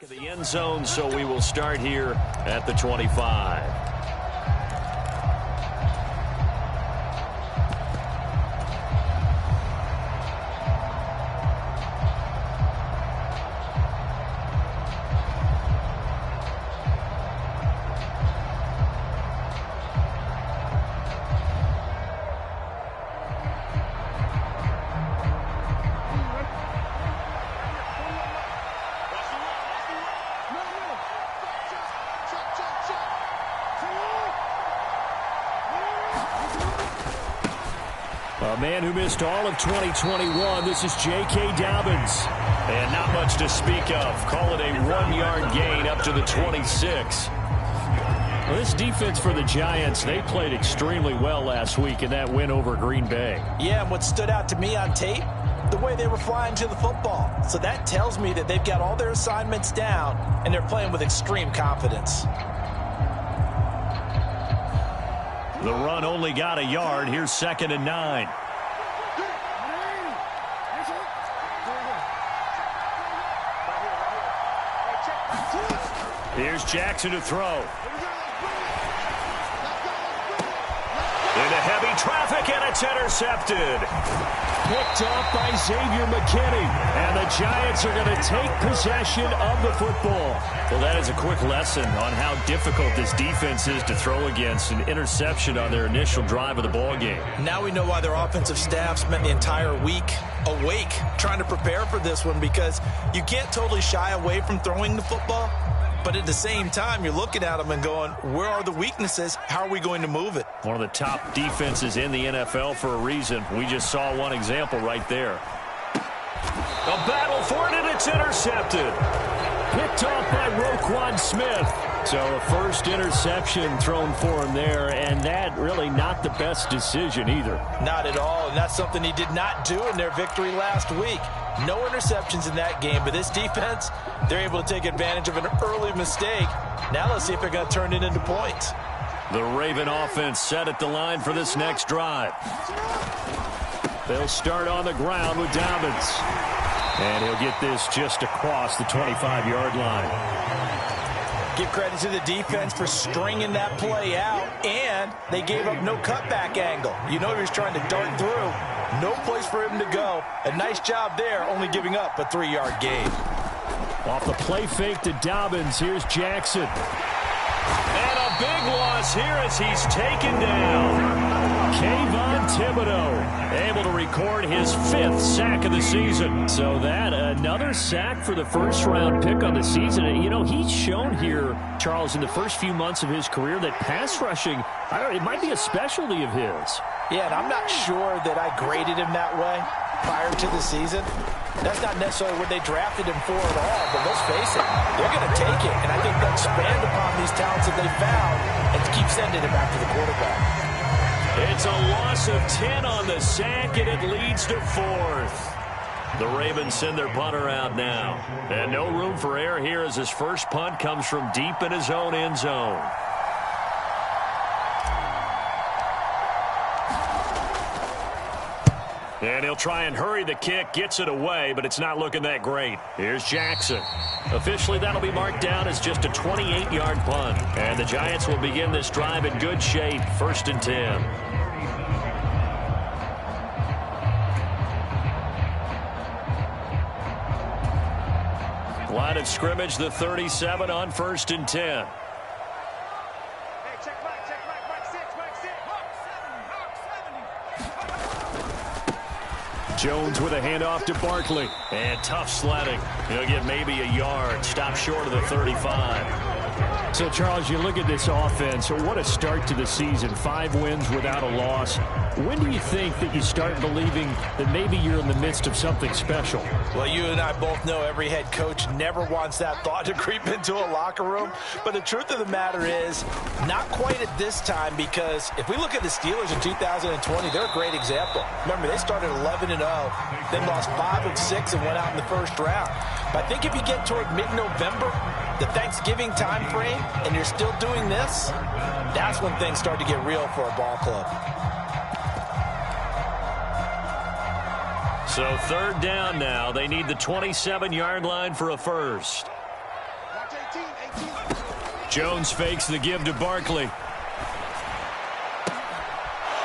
The end zone, so we will start here at the 25. A man who missed all of 2021, this is J.K. Dobbins. And not much to speak of. Call it a 1-yard gain up to the 26. Well, this defense for the Giants, they played extremely well last week in that win over Green Bay. Yeah, and what stood out to me on tape, the way they were flying to the football. So that tells me that they've got all their assignments down, and they're playing with extreme confidence. The run only got a yard. Here's 2nd and 9. Here's Jackson to throw. Into heavy traffic, and it's intercepted. Picked off by Xavier McKinney. And the Giants are going to take possession of the football. Well, that is a quick lesson on how difficult this defense is to throw against. An interception on their initial drive of the ball game. Now we know why their offensive staff spent the entire week awake trying to prepare for this one, because you can't totally shy away from throwing the football. But at the same time, you're looking at them and going, where are the weaknesses? How are we going to move it? One of the top defenses in the NFL for a reason. We just saw one example right there. A battle for it, and it's intercepted. Picked off by Roquan Smith. So a first interception thrown for him there, and that really not the best decision either. Not at all, and that's something he did not do in their victory last week. No interceptions in that game, but this defense, they're able to take advantage of an early mistake. Now let's see if they're going to turn it into points. The Raven offense set at the line for this next drive. They'll start on the ground with Dobbins. And he'll get this just across the 25-yard line. Give credit to the defense for stringing that play out, and they gave up no cutback angle. You know he was trying to dart through. No place for him to go. A nice job there, only giving up a 3-yard gain. Off the play fake to Dobbins, here's Jackson. And a big loss here as he's taken down. Kayvon Thibodeau able to record his 5th sack of the season. So that another sack for the first-round pick on the season. You know, he's shown here, Charles, in the first few months of his career that pass rushing, it might be a specialty of his. Yeah, and I'm not sure that I graded him that way prior to the season. That's not necessarily what they drafted him for at all, but let's face it, they're going to take it, and I think they'll expand upon these talents that they found and keep sending it back to the quarterback. It's a loss of 10 on the sack, and it leads to 4th. The Ravens send their punter out now. And no room for error here as his first punt comes from deep in his own end zone. And he'll try and hurry the kick, gets it away, but it's not looking that great. Here's Jackson. Officially, that'll be marked down as just a 28-yard punt. And the Giants will begin this drive in good shape, 1st and 10. Line of scrimmage, the 37 on 1st and 10. Jones with a handoff to Barkley. And tough sledding. He'll get maybe a yard. Stop short of the 35. So, Charles, you look at this offense. What a start to the season. 5 wins without a loss. When do you think that you start believing that maybe you're in the midst of something special? Well, you and I both know every head coach never wants that thought to creep into a locker room. But the truth of the matter is, not quite at this time, because if we look at the Steelers in 2020, they're a great example. Remember, they started 11-0, then lost 5 of 6 and went out in the first round. But I think if you get toward mid-November, the Thanksgiving time frame, and you're still doing this, that's when things start to get real for a ball club. So 3rd down now. They need the 27-yard line for a first. Jones fakes the give to Barkley.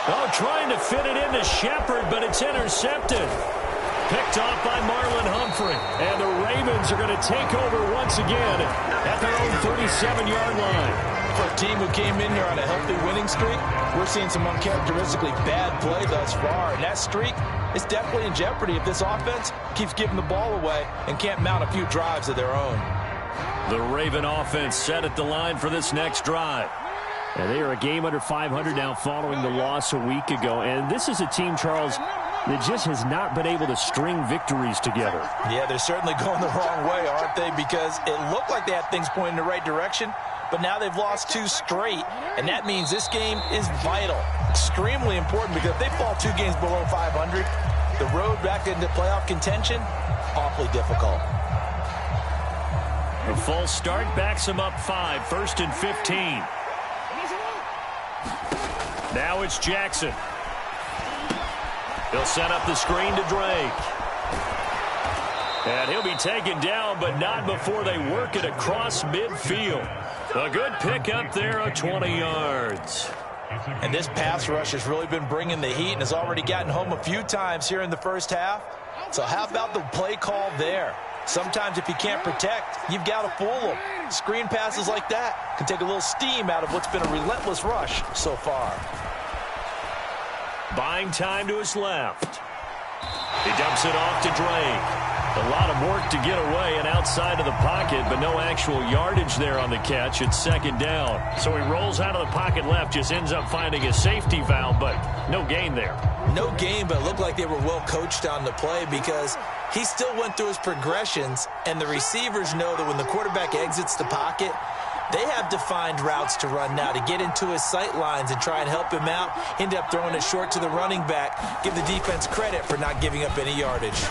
Oh, trying to fit it into Shepard, but it's intercepted. Picked off by Marlon Humphrey. And the Ravens are going to take over once again at their own 37-yard line. For a team who came in here on a healthy winning streak, we're seeing some uncharacteristically bad play thus far. And that streak is definitely in jeopardy if this offense keeps giving the ball away and can't mount a few drives of their own. The Raven offense set at the line for this next drive. And they are a game under 500 now following the loss a week ago. And this is a team, Charles, that just has not been able to string victories together. Yeah, they're certainly going the wrong way, aren't they? Because it looked like they had things pointing in the right direction, but now they've lost 2 straight, and that means this game is vital, extremely important, because if they fall 2 games below 500, the road back into playoff contention, awfully difficult. A false start backs them up 5, 1st and 15. Now it's Jackson. He'll set up the screen to Drake. And he'll be taken down, but not before they work it across midfield. A good pickup there of 20 yards. And this pass rush has really been bringing the heat and has already gotten home a few times here in the first half. So how about the play call there? Sometimes if you can't protect, you've got to fool them. Screen passes like that can take a little steam out of what's been a relentless rush so far. Buying time to his left. He dumps it off to Drake. A lot of work to get away and outside of the pocket, but no actual yardage there on the catch. It's 2nd down. So he rolls out of the pocket left, just ends up finding a safety valve, but no gain there. No gain, but it looked like they were well coached on the play because he still went through his progressions, and the receivers know that when the quarterback exits the pocket, they have defined routes to run now to get into his sight lines and try and help him out. End up throwing it short to the running back. Give the defense credit for not giving up any yardage.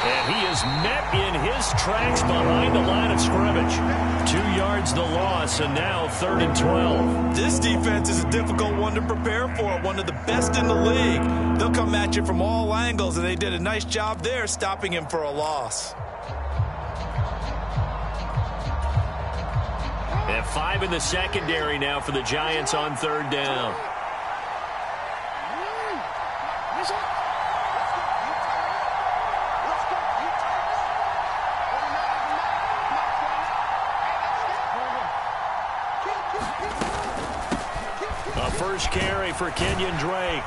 And he is met in his tracks behind the line of scrimmage. 2 yards the loss, and now 3rd and 12. This defense is a difficult one to prepare for, one of the best in the league. They'll come at you from all angles, and they did a nice job there stopping him for a loss. And 5 in the secondary now for the Giants on 3rd down. A first carry for Kenyon Drake.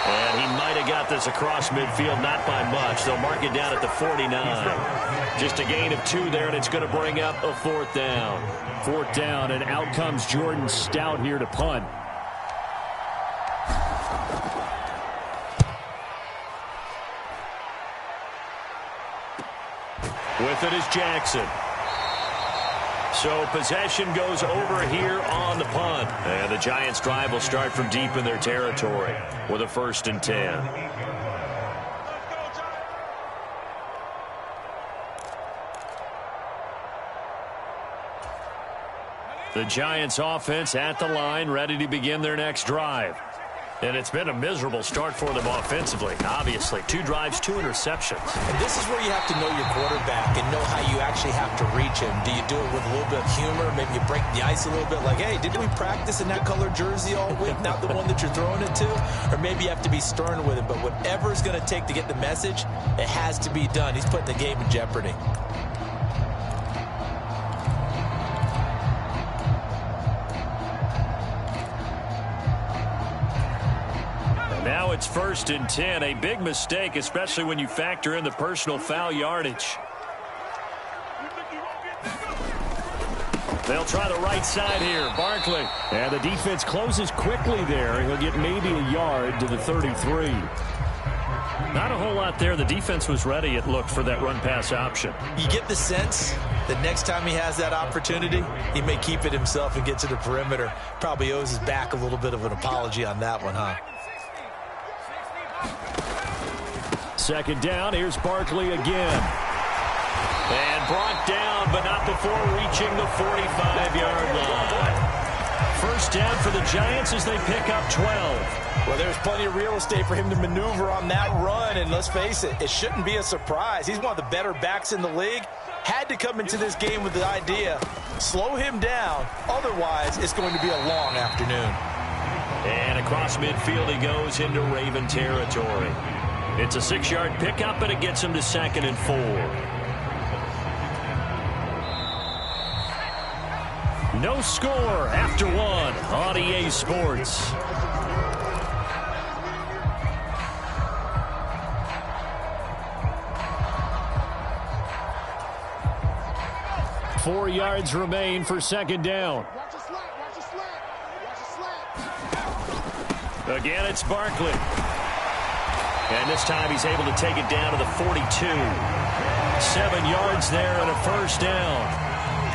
And he might have got this across midfield, not by much. They'll mark it down at the 49. Just a gain of 2 there, and it's going to bring up a 4th down. 4th down, and out comes Jordan Stout here to punt. With it is Jackson. So possession goes over here on the punt. And the Giants' drive will start from deep in their territory with a 1st and 10. The Giants' offense at the line, ready to begin their next drive. And it's been a miserable start for them offensively, obviously. 2 drives, 2 interceptions. And this is where you have to know your quarterback and know how you actually have to reach him. Do you do it with a little bit of humor? Maybe you break the ice a little bit like, hey, didn't we practice in that colored jersey all week? Not the one that you're throwing it to? Or maybe you have to be stern with him. But whatever it's going to take to get the message, it has to be done. He's putting the game in jeopardy. Now it's 1st and 10, a big mistake, especially when you factor in the personal foul yardage. They'll try the right side here, Barkley. And the defense closes quickly there. He'll get maybe a yard to the 33. Not a whole lot there. The defense was ready, it looked, for that run-pass option. You get the sense that next time he has that opportunity, he may keep it himself and get to the perimeter. Probably owes his back a little bit of an apology on that one, huh? 2nd down, here's Barkley again. And brought down, but not before reaching the 45-yard line. 1st down for the Giants as they pick up 12. Well, there's plenty of real estate for him to maneuver on that run, and let's face it, it shouldn't be a surprise. He's one of the better backs in the league, had to come into this game with the idea, slow him down, otherwise it's going to be a long afternoon. And across midfield he goes into Raven territory. It's a 6-yard pickup, and it gets him to 2nd and 4. No score after 1 on EA Sports. Four yards remain for 2nd down. Again, it's Barkley. And this time he's able to take it down to the 42. 7 yards there and a 1st down.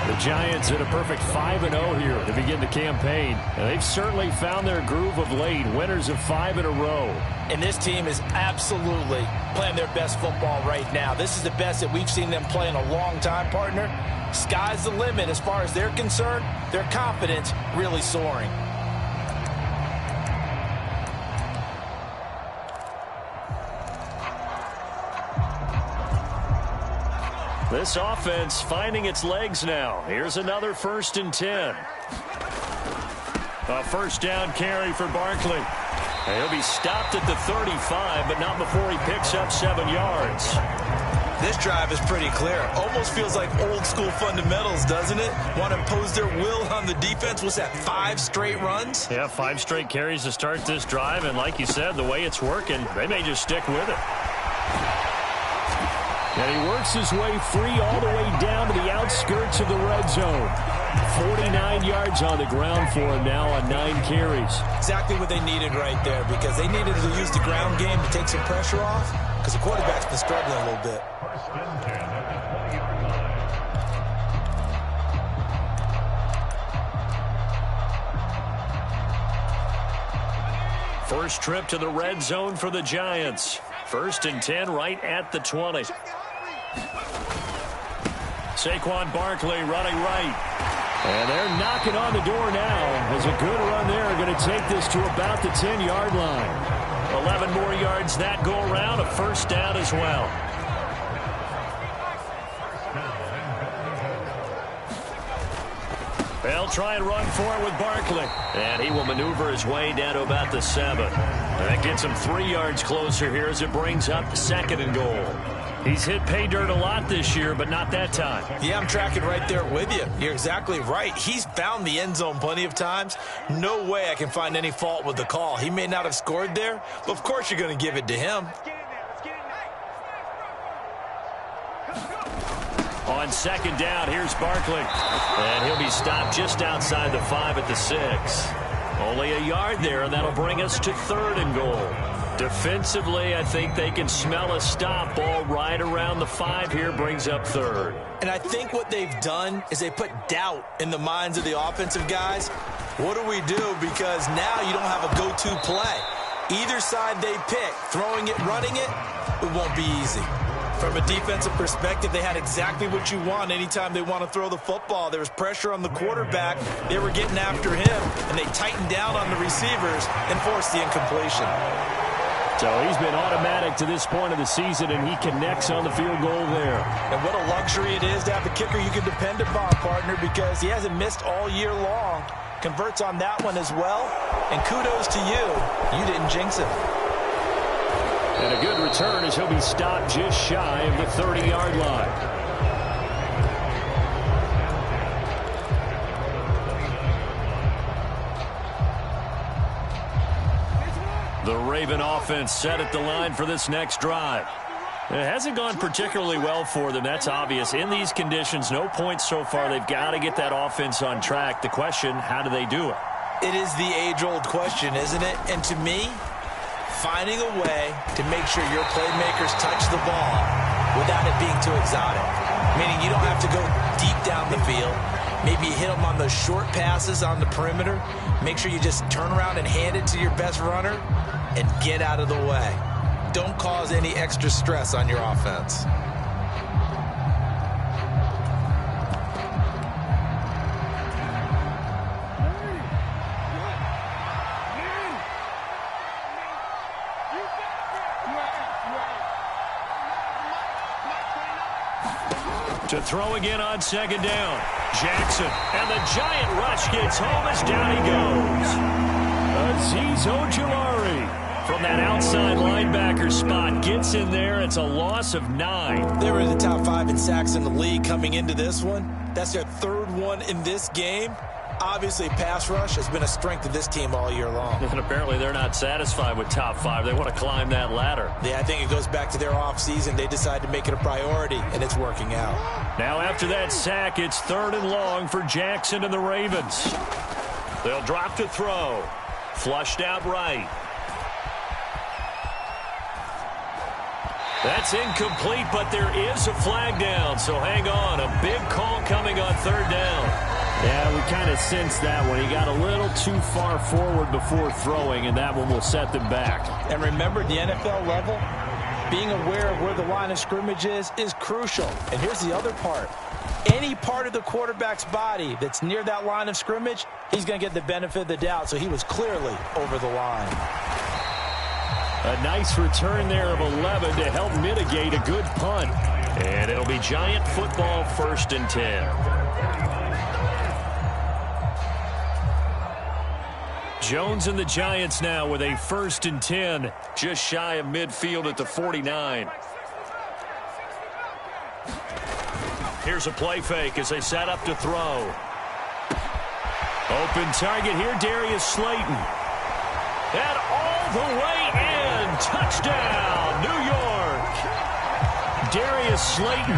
The Giants at a perfect 5-0 here to begin the campaign. And they've certainly found their groove of late, winners of 5 in a row. And this team is absolutely playing their best football right now. This is the best that we've seen them play in a long time, partner. Sky's the limit as far as they're concerned. Their confidence really soaring. This offense finding its legs now. Here's another 1st and 10. A 1st down carry for Barkley. And he'll be stopped at the 35, but not before he picks up 7 yards. This drive is pretty clear. Almost feels like old school fundamentals, doesn't it? Want to impose their will on the defense. Was that 5 straight runs? Yeah, 5 straight carries to start this drive. And like you said, the way it's working, they may just stick with it. And he works his way free all the way down to the outskirts of the red zone. 49 yards on the ground for him now on 9 carries. Exactly what they needed right there, because they needed to use the ground game to take some pressure off, because the quarterback's been struggling a little bit. First trip to the red zone for the Giants. 1st and 10 right at the 20. Saquon Barkley running right. And they're knocking on the door now. As a good run there, going to take this to about the 10-yard line. 11 more yards that go around, a 1st down as well. They'll try and run for it with Barkley. And he will maneuver his way down to about the 7. And that gets him 3 yards closer here as it brings up 2nd and goal. He's hit pay dirt a lot this year, but not that time. Yeah, I'm tracking right there with you. You're exactly right. He's found the end zone plenty of times. No way I can find any fault with the call. He may not have scored there, but of course you're going to give it to him. On 2nd down, here's Barkley. And he'll be stopped just outside the 5 at the 6. Only a yard there, and that'll bring us to 3rd and goal. Defensively, I think they can smell a stop. Ball right around the 5 here, brings up 3rd. And I think what they've done is they put doubt in the minds of the offensive guys. What do we do? Because now you don't have a go-to play. Either side they pick, throwing it, running it, it won't be easy. From a defensive perspective, they had exactly what you want anytime they want to throw the football. There was pressure on the quarterback. They were getting after him, and they tightened down on the receivers and forced the incompletion. So he's been automatic to this point of the season, and he connects on the field goal there. And what a luxury it is to have a kicker you can depend upon, partner, because he hasn't missed all year long. Converts on that one as well. And kudos to you. You didn't jinx him. And a good return as he'll be stopped just shy of the 30-yard line. The Raven offense set at the line for this next drive. It hasn't gone particularly well for them. That's obvious. In these conditions, no points so far. They've got to get that offense on track. The question, how do they do it? It is the age-old question, isn't it? And to me, finding a way to make sure your playmakers touch the ball without it being too exotic. Meaning you don't have to go deep down the field. Maybe you hit them on those short passes on the perimeter. Make sure you just turn around and hand it to your best runner and get out of the way. Don't cause any extra stress on your offense. To throw again on second down. Jackson. And the giant rush gets home as down he goes. Azeez Ojulari from that outside linebacker spot gets in there. It's a loss of 9. They were in the top 5 in sacks in the league coming into this one. That's their 3rd one in this game. Obviously, pass rush has been a strength of this team all year long. And apparently they're not satisfied with top 5. They want to climb that ladder. Yeah, I think it goes back to their offseason. They decided to make it a priority, and it's working out. Now after that sack, it's 3rd and long for Jackson and the Ravens. They'll drop to throw. Flushed out right. That's incomplete, but there is a flag down, so hang on. A big call coming on 3rd down. Yeah, we kind of sensed that one. He got a little too far forward before throwing, and that one will set them back. And remember, the NFL level, being aware of where the line of scrimmage is crucial. And here's the other part. Any part of the quarterback's body that's near that line of scrimmage, he's going to get the benefit of the doubt, so he was clearly over the line. A nice return there of 11 to help mitigate a good punt. And it'll be Giant football 1st and 10. Jones and the Giants now with a 1st and 10, just shy of midfield at the 49. Here's a play fake as they set up to throw. Open target here, Darius Slayton. And all the way in. Touchdown, New York. Darius Slayton,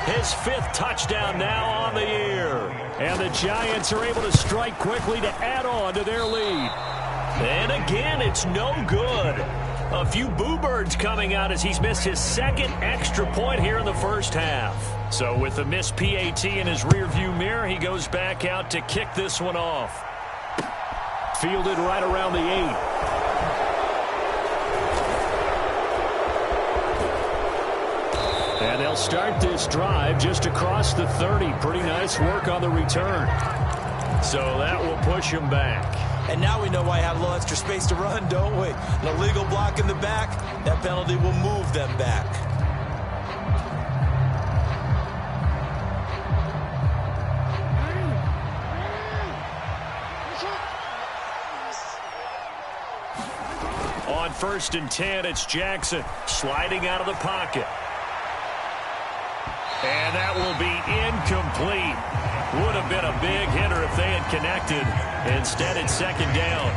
his 5th touchdown now on the year. And the Giants are able to strike quickly to add on to their lead. And again, it's no good. A few boo birds coming out as he's missed his 2nd extra point here in the first half. So with the missed PAT in his rearview mirror, he goes back out to kick this one off. Fielded right around the 8. And they'll start this drive just across the 30. Pretty nice work on the return. So that will push him back. And now we know why he had a little extra space to run, don't we? An illegal block in the back. That penalty will move them back. On 1st and 10, it's Jackson sliding out of the pocket. And that will be incomplete. Would have been a big hitter if they had connected. Instead, it's 2nd down.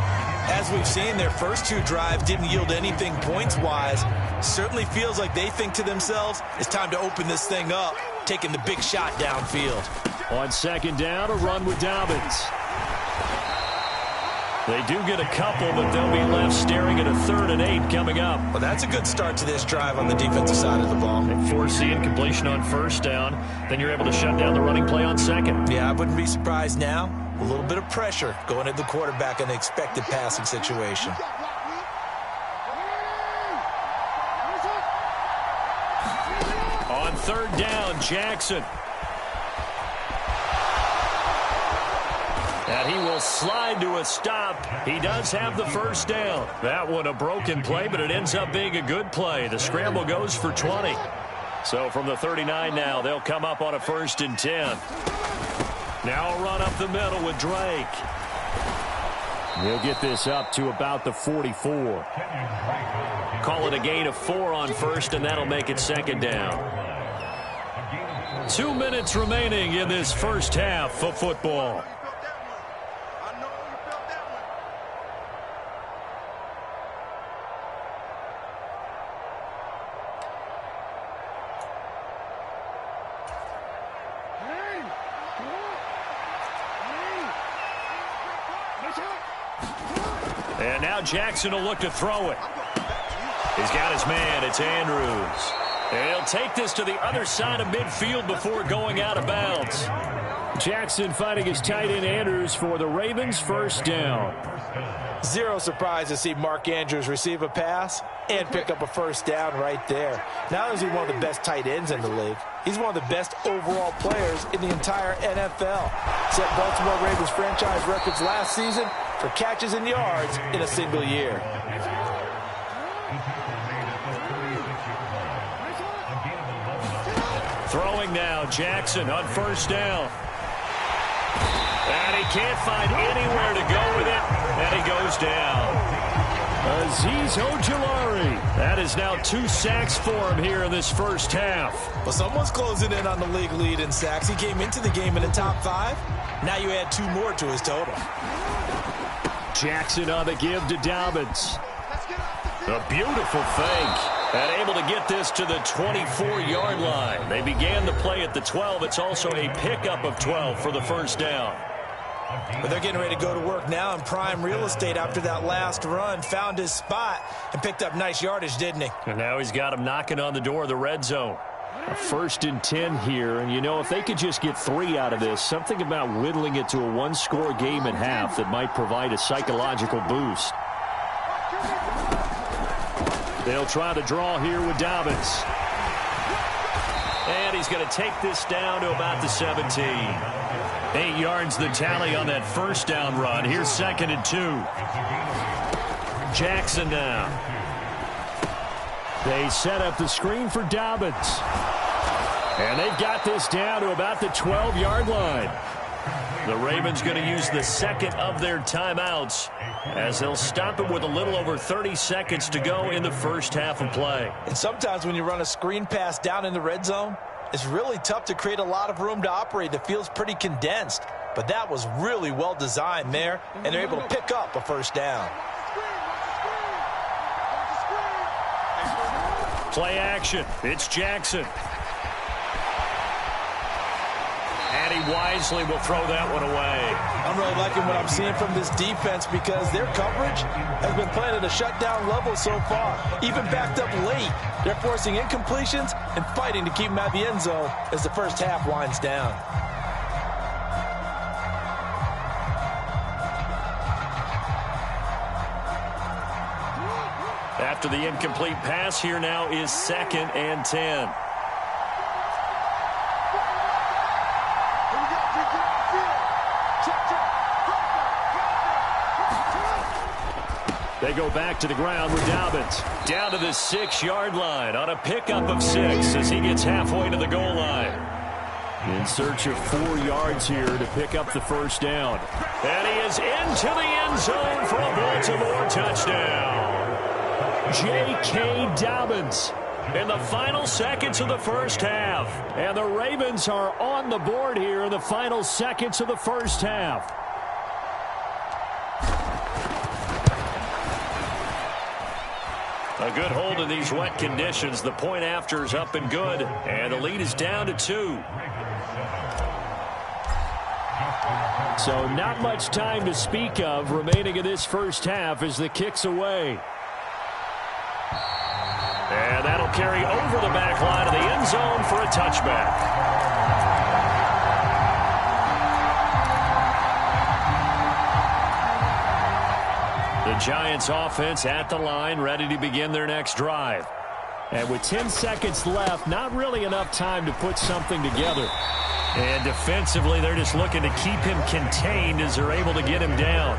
As we've seen, their first 2 drives didn't yield anything points-wise. Certainly feels like they think to themselves, it's time to open this thing up, taking the big shot downfield. On 2nd down, a run with Dobbins. They do get a couple, but they'll be left staring at a 3rd and 8 coming up. Well, that's a good start to this drive on the defensive side of the ball. And forcing completion on 1st down. Then you're able to shut down the running play on 2nd. Yeah, I wouldn't be surprised now. A little bit of pressure going at the quarterback in the expected passing situation. On 3rd down, Jackson. And he will slide to a stop. He does have the 1st down. That one a broken play, but it ends up being a good play. The scramble goes for 20. So from the 39 now, they'll come up on a 1st and 10. Now a run up the middle with Drake. We'll get this up to about the 44. Call it a gain of 4 on 1st, and that'll make it 2nd down. 2 minutes remaining in this first half of football. And now Jackson will look to throw it. He's got his man. It's Andrews. And he'll take this to the other side of midfield before going out of bounds. Jackson fighting his tight end Andrews for the Ravens' 1st down. Zero surprise to see Mark Andrews receive a pass and pick up a 1st down right there. Not only is he one of the best tight ends in the league, he's one of the best overall players in the entire NFL. Set Baltimore Ravens franchise records last season for catches and yards in a single year. Throwing now, Jackson on first down. And he can't find anywhere to go with it, and he goes down. Azeez Ojulari. That is now 2 sacks for him here in this first half. Well, someone's closing in on the league lead in sacks. He came into the game in the top 5. Now you add 2 more to his total. Jackson on the give to Dobbins. A beautiful fake. And able to get this to the 24-yard line. They began the play at the 12. It's also a pickup of 12 for the first down. But they're getting ready to go to work now in prime real estate after that last run. Found his spot and picked up nice yardage, didn't he? And now he's got him knocking on the door of the red zone. A 1st and 10 here. And, you know, if they could just get 3 out of this, something about whittling it to a 1-score game at half that might provide a psychological boost. They'll try to draw here with Dobbins. And he's going to take this down to about the 17. 8 yards the tally on that first down run. Here's 2nd and 2. Jackson now. They set up the screen for Dobbins. And they've got this down to about the 12-yard line. The Ravens going to use the 2nd of their timeouts as they'll stop it with a little over 30 seconds to go in the first half of play. And sometimes when you run a screen pass down in the red zone, it's really tough to create a lot of room to operate. It feels pretty condensed. But that was really well designed there, and they're able to pick up a first down. Play action. It's Jackson. And he wisely will throw that one away. I'm really liking what I'm seeing from this defense because their coverage has been playing at a shutdown level so far. Even backed up late, they're forcing incompletions and fighting to keep them out of the end zone as the first half winds down. After the incomplete pass, here now is 2nd and 10. They go back to the ground with Dobbins. Down to the 6-yard line on a pickup of 6 as he gets halfway to the goal line. In search of 4 yards here to pick up the first down. And he is into the end zone for a Baltimore touchdown. J.K. Dobbins in the final seconds of the first half. And the Ravens are on the board here in the final seconds of the first half. A good hold in these wet conditions. The point after is up and good. And the lead is down to 2. So not much time to speak of remaining in this first half as the kick's away. And that'll carry over the back line of the end zone for a touchback. The Giants offense at the line, ready to begin their next drive. And with 10 seconds left, not really enough time to put something together. And defensively, they're just looking to keep him contained as they're able to get him down.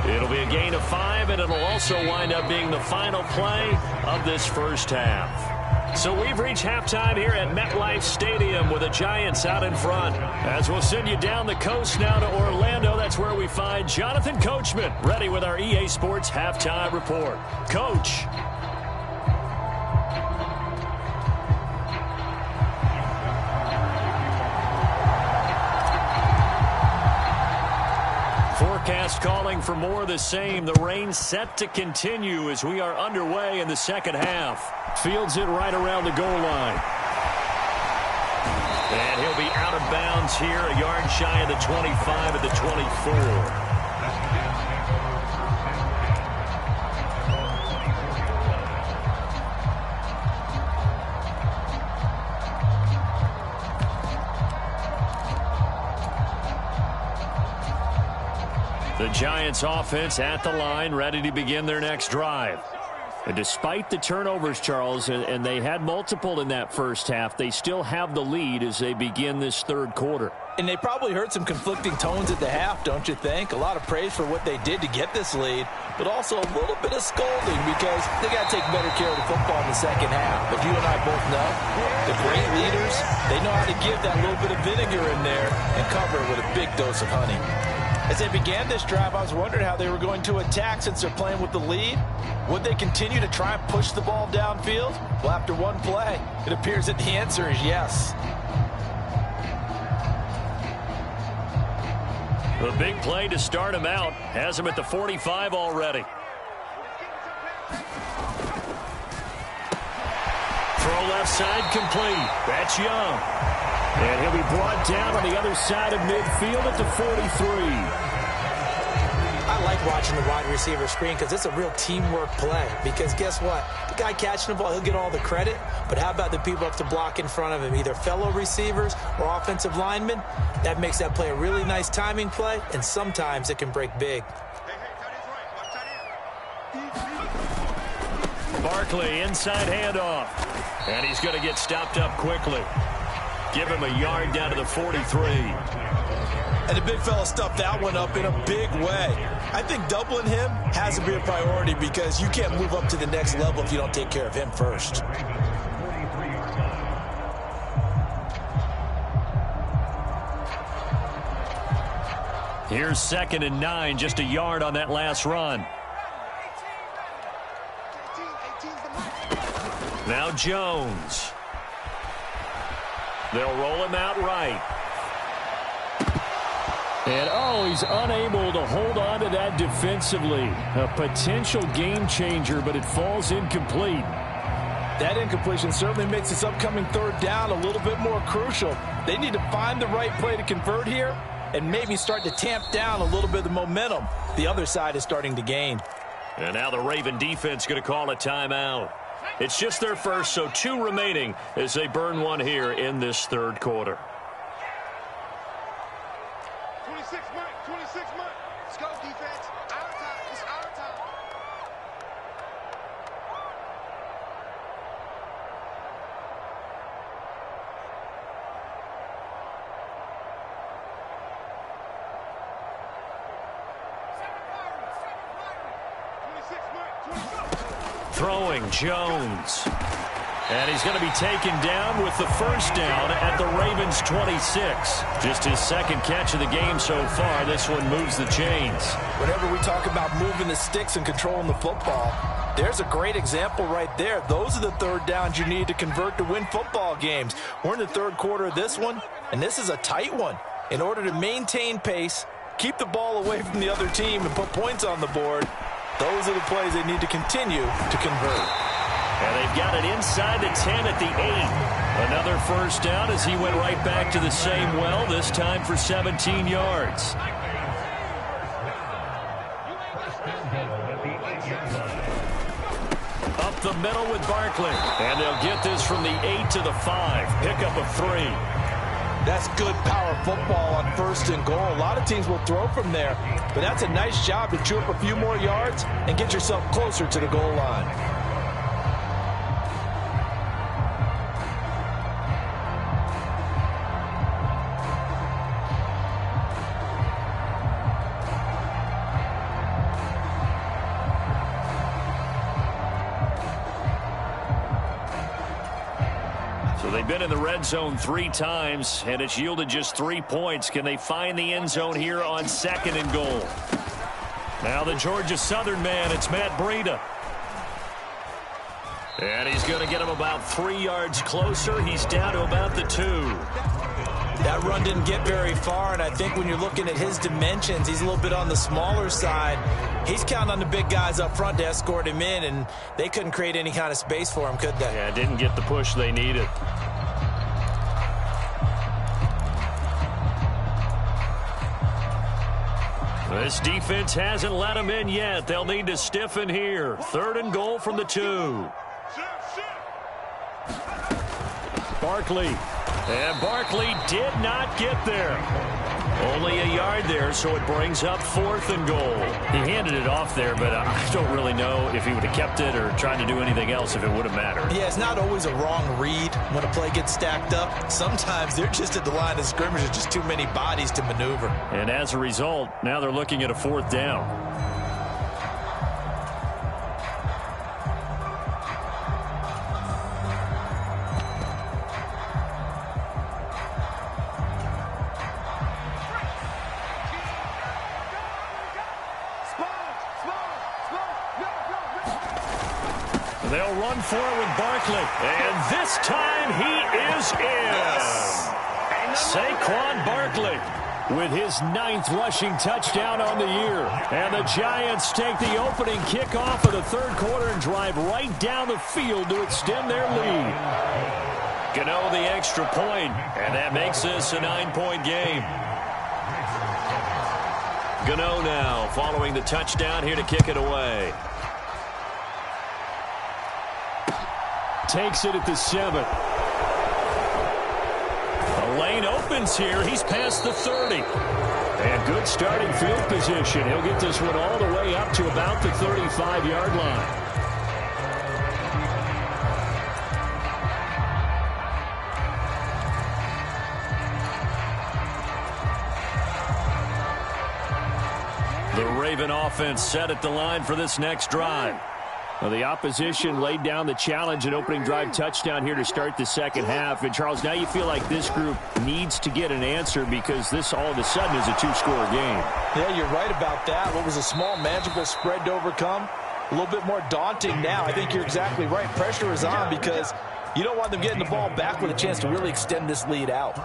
It'll be a gain of 5, and it'll also wind up being the final play of this first half. So we've reached halftime here at MetLife Stadium with the Giants out in front. As we'll send you down the coast now to Orlando, that's where we find Jonathan Coachman, ready with our EA Sports Halftime Report. Coach. Forecast calling for more of the same. The rain set to continue as we are underway in the second half. Fields it right around the goal line. And he'll be out of bounds here, a yard shy of the 25 at the 24. The Giants offense at the line, ready to begin their next drive. And despite the turnovers, Charles, and they had multiple in that first half, they still have the lead as they begin this third quarter. And they probably heard some conflicting tones at the half, don't you think? A lot of praise for what they did to get this lead, but also a little bit of scolding because they got to take better care of the football in the second half. But you and I both know the great leaders, they know how to give that little bit of vinegar in there and cover it with a big dose of honey. As they began this drive, I was wondering how they were going to attack since they're playing with the lead. Would they continue to try and push the ball downfield? Well, after one play, it appears that the answer is yes. The big play to start him out has him at the 45 already. Throw left side complete. That's Young. And he'll be brought down on the other side of midfield at the 43. I like watching the wide receiver screen because it's a real teamwork play. Because guess what? The guy catching the ball, he'll get all the credit. But how about the people up to block in front of him, either fellow receivers or offensive linemen? That makes that play a really nice timing play, and sometimes it can break big. Barkley, inside handoff. And he's going to get stopped up quickly. Give him a yard down to the 43. And the big fella stuffed that one up in a big way. I think doubling him has to be a priority because you can't move up to the next level if you don't take care of him first. Here's 2nd and 9, just a yard on that last run. Now Jones. They'll roll him out right. And, he's unable to hold on to that defensively. A potential game changer, but it falls incomplete. That incompletion certainly makes this upcoming third down a little bit more crucial. They need to find the right play to convert here and maybe start to tamp down a little bit of the momentum the other side is starting to gain. And now the Raven defense going to call a timeout. It's just their first, so 2 remaining as they burn one here in this third quarter. 26 Mike. Let's go, defense. Our time. It's our time. Throwing Jones. And he's going to be taken down with the first down at the Ravens' 26. Just his second catch of the game so far. This one moves the chains. Whenever we talk about moving the sticks and controlling the football, there's a great example right there. Those are the third downs you need to convert to win football games. We're in the third quarter of this one, and this is a tight one. In order to maintain pace, keep the ball away from the other team, and put points on the board, those are the plays they need to continue to convert. And they've got it inside the 10 at the 8. Another first down as he went right back to the same well, this time for 17 yards. Up the middle with Barkley. And they'll get this from the 8 to the 5. Pickup of 3. That's good power football on 1st and goal. A lot of teams will throw from there, but that's a nice job to chew up a few more yards and get yourself closer to the goal line. They've been in the red zone 3 times, and it's yielded just 3 points. Can they find the end zone here on 2nd and goal? Now the Georgia Southern man, it's Matt Breida. And he's going to get him about 3 yards closer. He's down to about the 2. That run didn't get very far, and I think when you're looking at his dimensions, he's a little bit on the smaller side. He's counting on the big guys up front to escort him in, and they couldn't create any kind of space for him, could they? Yeah, didn't get the push they needed. This defense hasn't let them in yet. They'll need to stiffen here. 3rd and goal from the 2. Barkley. And Barkley did not get there. Only a yard there, so it brings up 4th and goal. He handed it off there, but I don't really know if he would have kept it or tried to do anything else if it would have mattered. Yeah, it's not always a wrong read when a play gets stacked up. Sometimes they're just at the line of scrimmage. There's just too many bodies to maneuver. And as a result, now they're looking at a 4th down. They'll run for it with Barkley. And this time he is in. Yes. Saquon Barkley with his 9th rushing touchdown on the year. And the Giants take the opening kickoff of the 3rd quarter and drive right down the field to extend their lead. Gano the extra point, and that makes this a 9-point game. Gano now following the touchdown here to kick it away. Takes it at the 7. The lane opens here. He's past the 30. And good starting field position. He'll get this one all the way up to about the 35-yard line. The Raven offense set at the line for this next drive. Well, the opposition laid down the challenge and opening drive touchdown here to start the second half. And, Charles, now you feel like this group needs to get an answer because this all of a sudden is a 2-score game. Yeah, you're right about that. What was a small, manageable spread to overcome, a little bit more daunting now. I think you're exactly right. Pressure is on because you don't want them getting the ball back with a chance to really extend this lead out.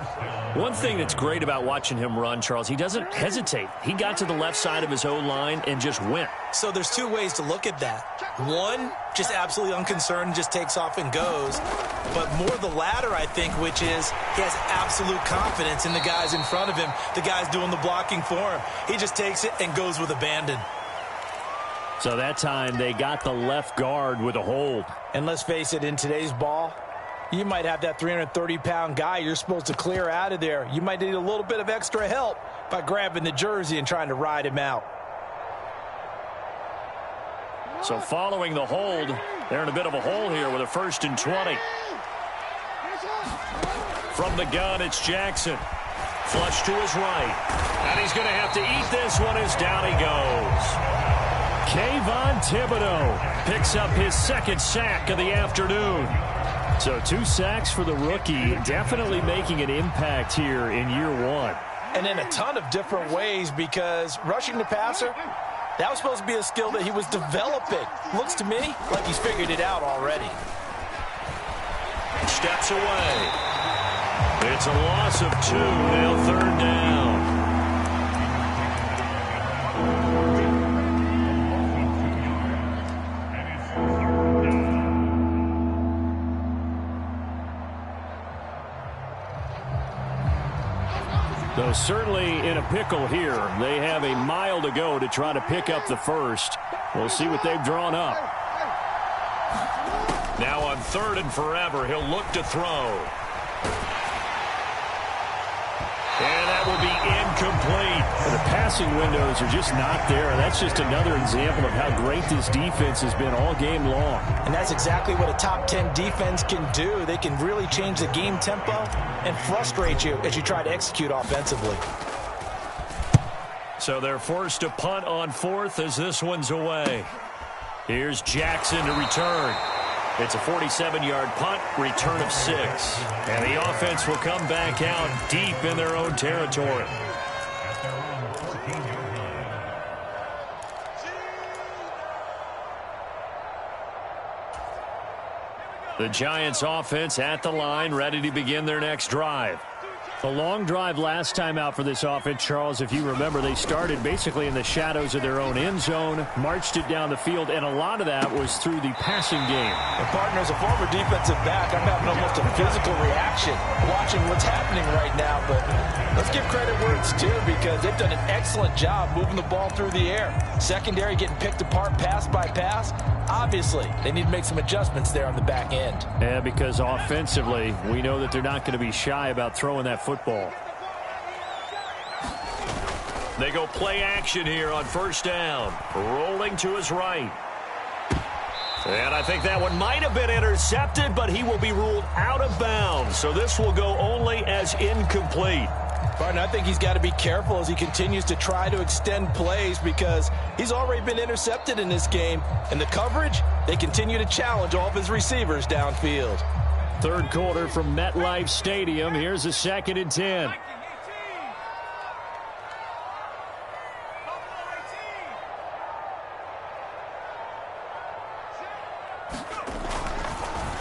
One thing that's great about watching him run, Charles, he doesn't hesitate. He got to the left side of his O-line and just went. So there's two ways to look at that. One, just absolutely unconcerned, just takes off and goes. But more the latter, I think, which is he has absolute confidence in the guys in front of him, the guys doing the blocking for him. He just takes it and goes with abandon. So that time they got the left guard with a hold. And let's face it, in today's ball, you might have that 330-pound guy you're supposed to clear out of there. You might need a little bit of extra help by grabbing the jersey and trying to ride him out. So following the hold, they're in a bit of a hole here with a 1st and 20. From the gun, it's Jackson. Flush to his right. And he's going to have to eat this one as down he goes. Kayvon Thibodeau picks up his 2nd sack of the afternoon. So 2 sacks for the rookie, definitely making an impact here in year 1. And in a ton of different ways because rushing the passer, that was supposed to be a skill that he was developing. Looks to me like he's figured it out already. Steps away. It's a loss of 2, now 3rd down. Though certainly in a pickle here. They have a mile to go to try to pick up the 1st. We'll see what they've drawn up. Now on 3rd and forever, he'll look to throw. And that will be incomplete. The passing windows are just not there. That's just another example of how great this defense has been all game long. And that's exactly what a top 10 defense can do. They can really change the game tempo and frustrate you as you try to execute offensively. So they're forced to punt on 4th as this one's away. Here's Jackson to return. It's a 47-yard punt, return of 6. And the offense will come back out deep in their own territory. The Giants offense at the line, ready to begin their next drive. The long drive last time out for this offense, Charles, if you remember, they started basically in the shadows of their own end zone, marched it down the field, and a lot of that was through the passing game. And partner, as a former defensive back, I'm having almost a physical reaction watching what's happening right now. But let's give credit where it's due because they've done an excellent job moving the ball through the air. Secondary getting picked apart pass by pass. Obviously, they need to make some adjustments there on the back end. Yeah, because offensively, we know that they're not going to be shy about throwing that football. They go play action here on first down. Rolling to his right. And I think that one might have been intercepted, but he will be ruled out of bounds. So this will go only as incomplete. Barton, I think he's got to be careful as he continues to try to extend plays because he's already been intercepted in this game. And the coverage, they continue to challenge all of his receivers downfield. Third quarter from MetLife Stadium. Here's a 2nd and 10.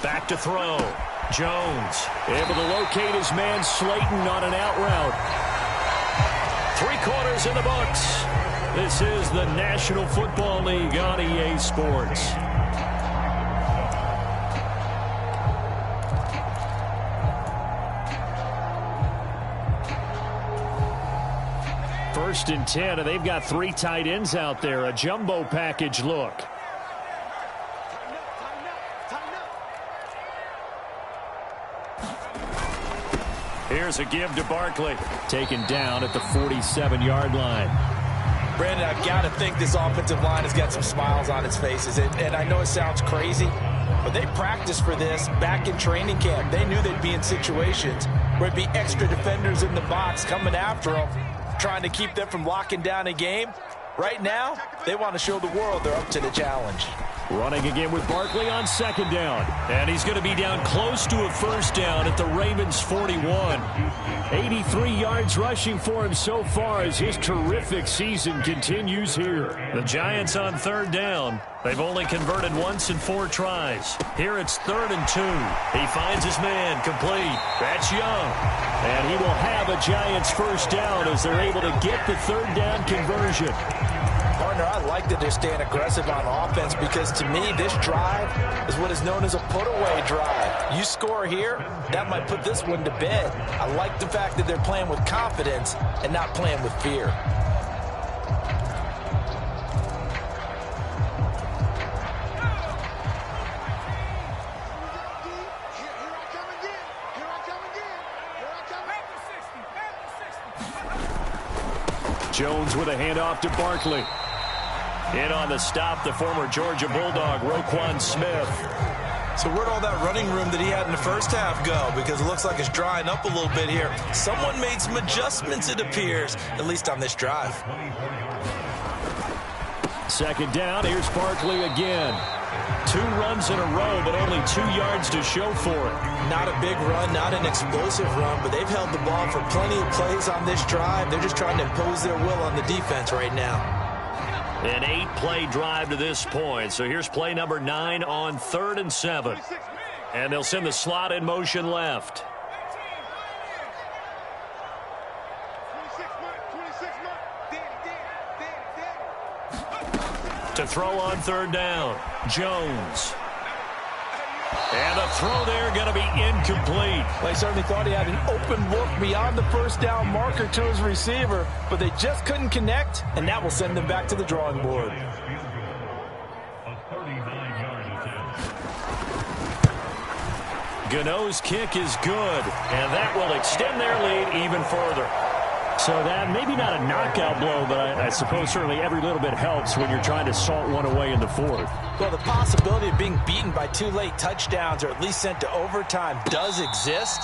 Back to throw. Jones able to locate his man Slayton on an out route. 3 quarters in the books. This is the National Football League on EA Sports. First and 10, and they've got 3 tight ends out there. A jumbo package look. Here's a give to Barkley. Taken down at the 47-yard line. Brandon, I've got to think this offensive line has got some smiles on its faces. And I know it sounds crazy, but they practiced for this back in training camp. They knew they'd be in situations where it'd be extra defenders in the box coming after them, trying to keep them from locking down a game. Right now, they want to show the world they're up to the challenge. Running again with Barkley on 2nd down. And he's going to be down close to a first down at the Ravens' 41. 83 yards rushing for him so far as his terrific season continues here. The Giants on 3rd down. They've only converted once in 4 tries. Here it's 3rd and 2. He finds his man complete. That's Young. And he will have a Giants first down as they're able to get the 3rd down conversion. Partner, I like that they're staying aggressive on offense because to me, this drive is what is known as a put-away drive. You score here, that might put this one to bed. I like the fact that they're playing with confidence and not playing with fear. Jones with a handoff to Barkley. In on the stop, the former Georgia Bulldog, Roquan Smith. So where'd all that running room that he had in the first half go? Because it looks like it's drying up a little bit here. Someone made some adjustments, it appears, at least on this drive. 2nd down, here's Barkley again. 2 runs in a row, but only 2 yards to show for it. Not a big run, not an explosive run, but they've held the ball for plenty of plays on this drive. They're just trying to impose their will on the defense right now. An 8-play drive to this point. So here's play number 9 on 3rd and 7. And they'll send the slot in motion left. To throw on 3rd down, Jones. And the throw there going to be incomplete. Well, he certainly thought he had an open look beyond the first down marker to his receiver, but they just couldn't connect, and that will send them back to the drawing board. Gano's kick is good, and that will extend their lead even further. So that maybe not a knockout blow, but I suppose certainly every little bit helps when you're trying to salt one away in the 4th. Well, the possibility of being beaten by 2 late touchdowns or at least sent to overtime does exist.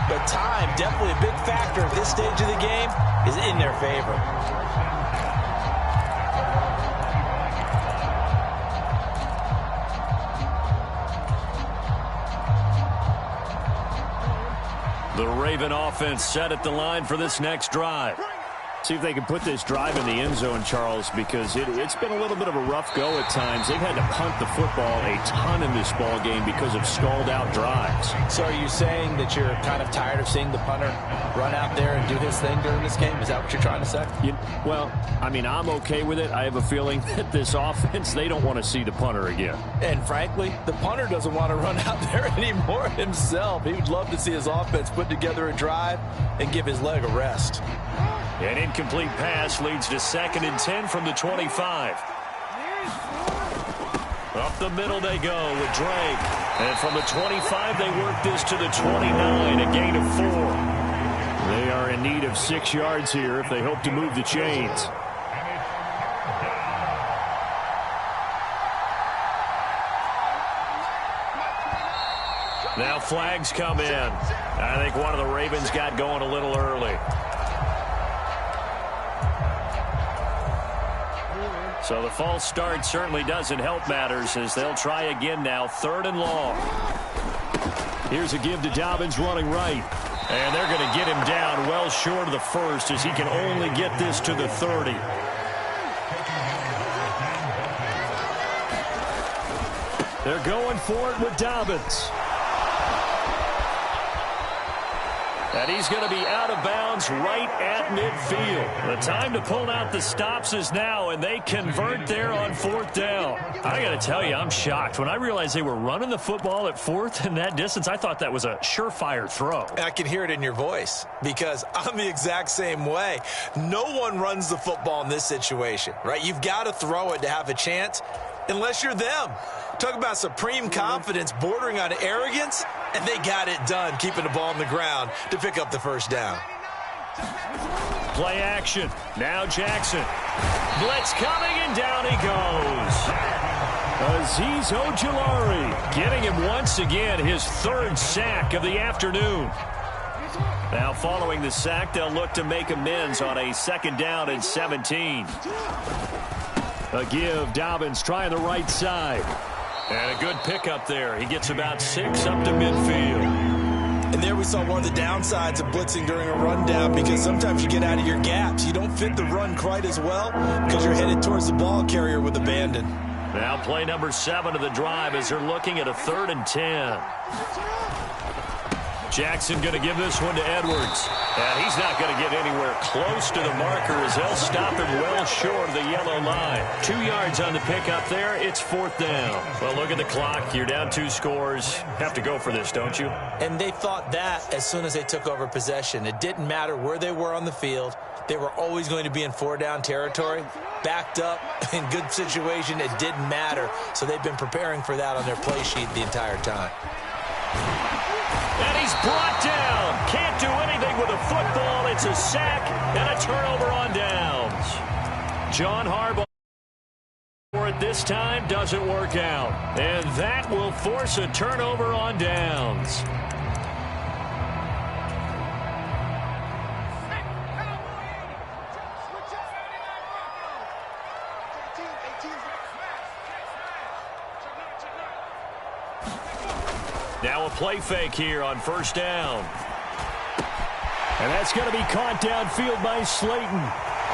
But time, definitely a big factor at this stage of the game, is in their favor. The Raven offense set at the line for this next drive. See if they can put this drive in the end zone, Charles, because it's been a little bit of a rough go at times. They've had to punt the football a ton in this ball game because of stalled-out drives. So are you saying that you're kind of tired of seeing the punter run out there and do his thing during this game? Is that what you're trying to say? Well, I mean, I'm okay with it. I have a feeling that this offense, they don't want to see the punter again. And frankly, the punter doesn't want to run out there anymore himself. He would love to see his offense put together a drive and give his leg a rest. An incomplete pass leads to 2nd and 10 from the 25. Up the middle they go with Drake. And from the 25, they work this to the 29, a gain of 4. They are in need of 6 yards here if they hope to move the chains. Now flags come in. I think one of the Ravens got going a little early. So the false start certainly doesn't help matters as they'll try again now. 3rd and long. Here's a give to Dobbins running right. And they're going to get him down well short of the first as he can only get this to the 30. They're going for it with Dobbins. And he's going to be out of bounds right at midfield. The time to pull out the stops is now, and they convert there on 4th down. I got to tell you, I'm shocked. When I realized they were running the football at 4th in that distance, I thought that was a surefire throw. I can hear it in your voice because I'm the exact same way. No one runs the football in this situation, right? You've got to throw it to have a chance unless you're them. Talk about supreme confidence bordering on arrogance, and they got it done, keeping the ball on the ground to pick up the 1st down. Play action. Now Jackson. Blitz coming, and down he goes. Azeez Ojulari getting him once again his 3rd sack of the afternoon. Now following the sack, they'll look to make amends on a 2nd down and 17. A give. Dobbins trying the right side. And a good pickup there. He gets about 6 up to midfield. And there we saw one of the downsides of blitzing during a rundown because sometimes you get out of your gaps. You don't fit the run quite as well because you're headed towards the ball carrier with abandon. Now play number 7 of the drive as they're looking at a 3rd and 10. Jackson going to give this one to Edwards. And he's not going to get anywhere close to the marker as they'll stop him well short of the yellow line. 2 yards on the pickup there. It's 4th down. Well, look at the clock. You're down 2 scores. Have to go for this, don't you? And they thought that as soon as they took over possession. It didn't matter where they were on the field. They were always going to be in 4-down territory. Backed up, in good situation, it didn't matter. So they've been preparing for that on their play sheet the entire time. And he's brought down. Can't do anything with a football. It's a sack and a turnover on downs. John Harbaugh for it this time doesn't work out. And that will force a turnover on downs. Now a play fake here on 1st down. And that's going to be caught downfield by Slayton.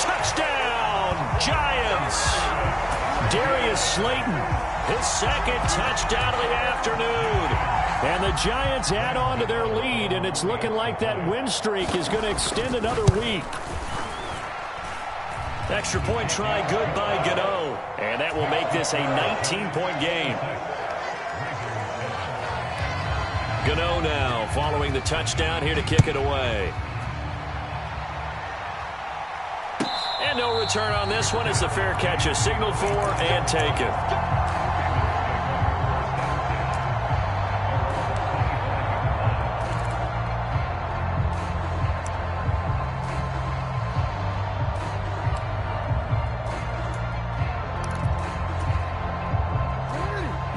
Touchdown, Giants. Darius Slayton, his 2nd touchdown of the afternoon. And the Giants add on to their lead, and it's looking like that win streak is going to extend another week. Extra point try good by Gano. And that will make this a 19-point game. Gano now following the touchdown here to kick it away. And no return on this one as the fair catch is signaled for and taken.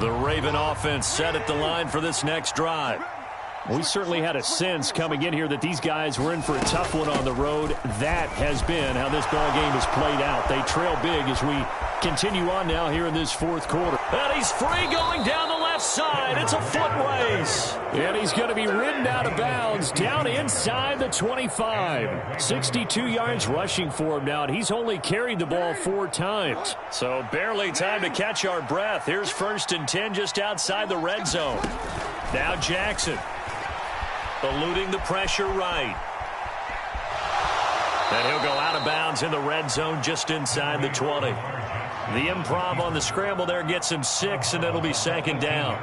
The Raven offense set at the line for this next drive. We certainly had a sense coming in here that these guys were in for a tough one on the road. That has been how this ball game has played out. They trail big as we continue on now here in this 4th quarter. And he's free going down the left side. It's a foot race. And he's going to be ridden out of bounds down inside the 25. 62 yards rushing for him now, and he's only carried the ball 4 times. So barely time to catch our breath. Here's 1st and 10 just outside the red zone. Now Jackson. Eluding the pressure right. And he'll go out of bounds in the red zone just inside the 20. The improv on the scramble there gets him 6, and it'll be 2nd down.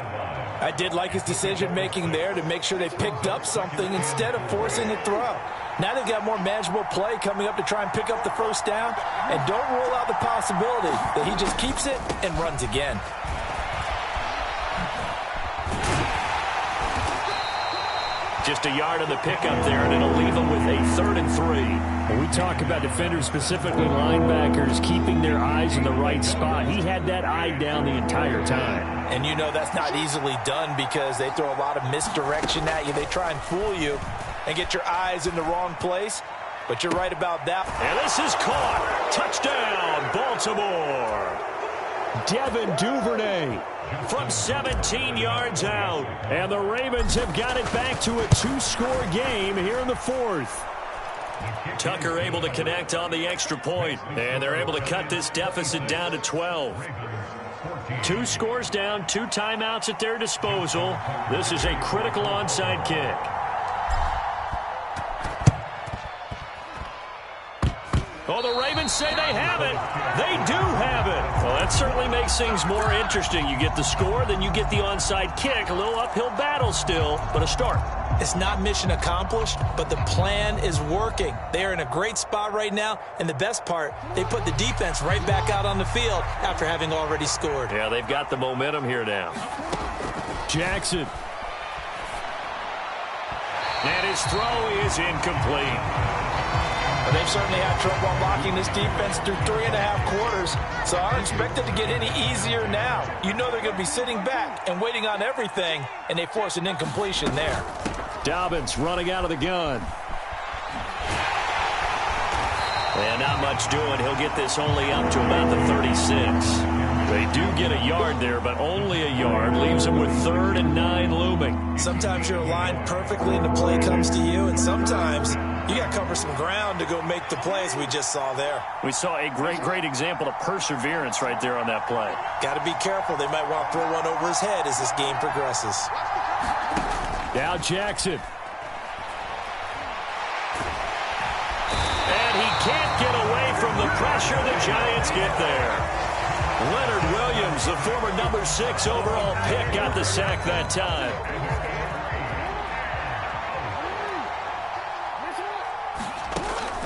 I did like his decision-making there to make sure they picked up something instead of forcing the throw. Now they've got more manageable play coming up to try and pick up the 1st down, and don't rule out the possibility that he just keeps it and runs again. Just a yard on the pickup there, and it'll leave them with a 3rd and 3. When we talk about defenders, specifically linebackers, keeping their eyes in the right spot, he had that eye down the entire time. And you know that's not easily done because they throw a lot of misdirection at you. They try and fool you and get your eyes in the wrong place. But you're right about that. And this is caught. Touchdown, Baltimore. Devin Duvernay from 17 yards out. And the Ravens have got it back to a 2-score game here in the 4th. Tucker able to connect on the extra point. And they're able to cut this deficit down to 12. 2 scores down, 2 timeouts at their disposal. This is a critical onside kick. Oh, the Ravens say they have it. They do have it. Well, that certainly makes things more interesting. You get the score, then you get the onside kick. A little uphill battle still, but a start. It's not mission accomplished, but the plan is working. They are in a great spot right now, and the best part, they put the defense right back out on the field after having already scored. Yeah, they've got the momentum here now. Jackson. And his throw is incomplete. They've certainly had trouble unlocking this defense through 3.5 quarters, so I don't expect it to get any easier now. You know they're going to be sitting back and waiting on everything, and they force an incompletion there. Dobbins running out of the gun. And not much doing. He'll get this only up to about the 36. They do get a yard there, but only a yard. Leaves them with 3rd and 9 looming. Sometimes you're aligned perfectly and the play comes to you, and sometimes you got to cover some ground to go make the plays we just saw there. We saw a great example of perseverance right there on that play. Got to be careful. They might want to throw one over his head as this game progresses. Now Jackson. And he can't get away from the pressure. The Giants get there. Leonard Williams, the former number 6 overall pick, got the sack that time.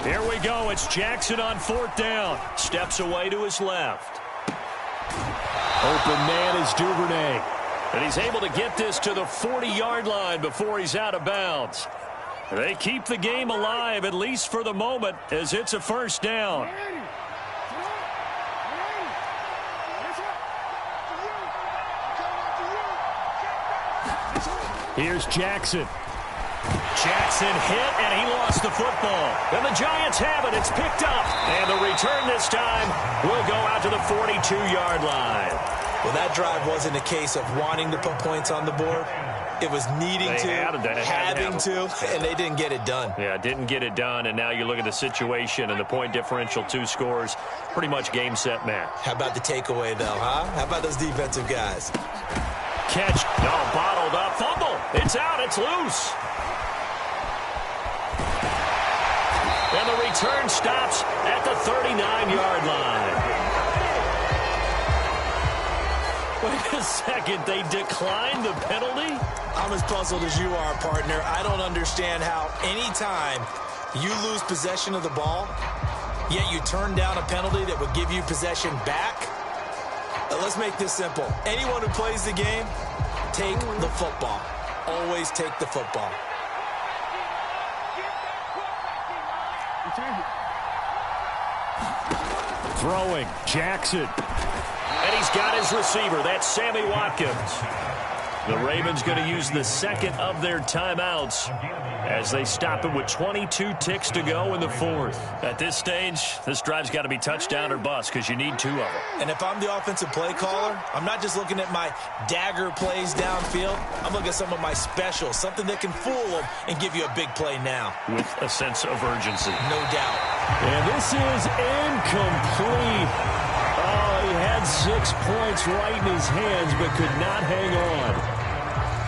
Here we go. It's Jackson on 4th down. Steps away to his left. Open man is Duvernay. And he's able to get this to the 40-yard line before he's out of bounds. They keep the game alive, at least for the moment, as it's a 1st down. Here's Jackson. Jackson hit, and he lost the football. And the Giants have it. It's picked up. And the return this time will go out to the 42-yard line. Well, that drive wasn't a case of wanting to put points on the board. It was needing to, having to, and they didn't get it done. Yeah, didn't get it done, and now you look at the situation and the point differential, 2 scores, pretty much game, set, match. How about the takeaway, though, huh? How about those defensive guys? Catch, bottled up, fumble. It's out, it's loose. And the return stops at the 39-yard line. Wait a second, they declined the penalty? I'm as puzzled as you are, partner. I don't understand how any time you lose possession of the ball, yet you turn down a penalty that would give you possession back. Let's make this simple. Anyone who plays the game, take the football. Always take the football. Throwing, Jackson. And he's got his receiver. That's Sammy Watkins. The Ravens going to use the 2nd of their timeouts as they stop it with 22 ticks to go in the 4th. At this stage, this drive's got to be touchdown or bust because you need 2 of them. And if I'm the offensive play caller, I'm not just looking at my dagger plays downfield. I'm looking at some of my specials, something that can fool them and give you a big play now. With a sense of urgency. No doubt. And this is incomplete. Oh, he had 6 points right in his hands but could not hang on.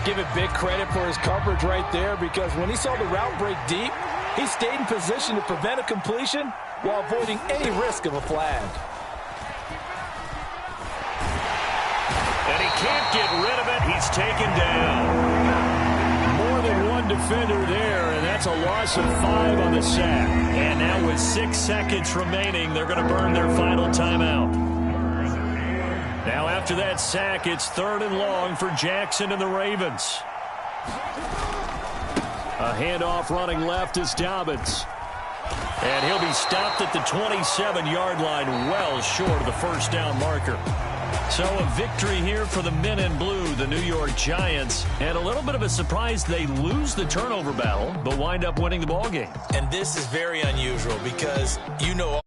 Give it big credit for his coverage right there, because when he saw the route break deep, he stayed in position to prevent a completion while avoiding any risk of a flag. And he can't get rid of it. He's taken down. More than one defender there, and that's a loss of 5 on the sack. And now with 6 seconds remaining, they're going to burn their final timeout. Now after that sack, it's 3rd and long for Jackson and the Ravens. A handoff running left is Dobbins. And he'll be stopped at the 27-yard line, well short of the first down marker. So a victory here for the men in blue, the New York Giants. And a little bit of a surprise, they lose the turnover battle, but wind up winning the ball game. And this is very unusual because you know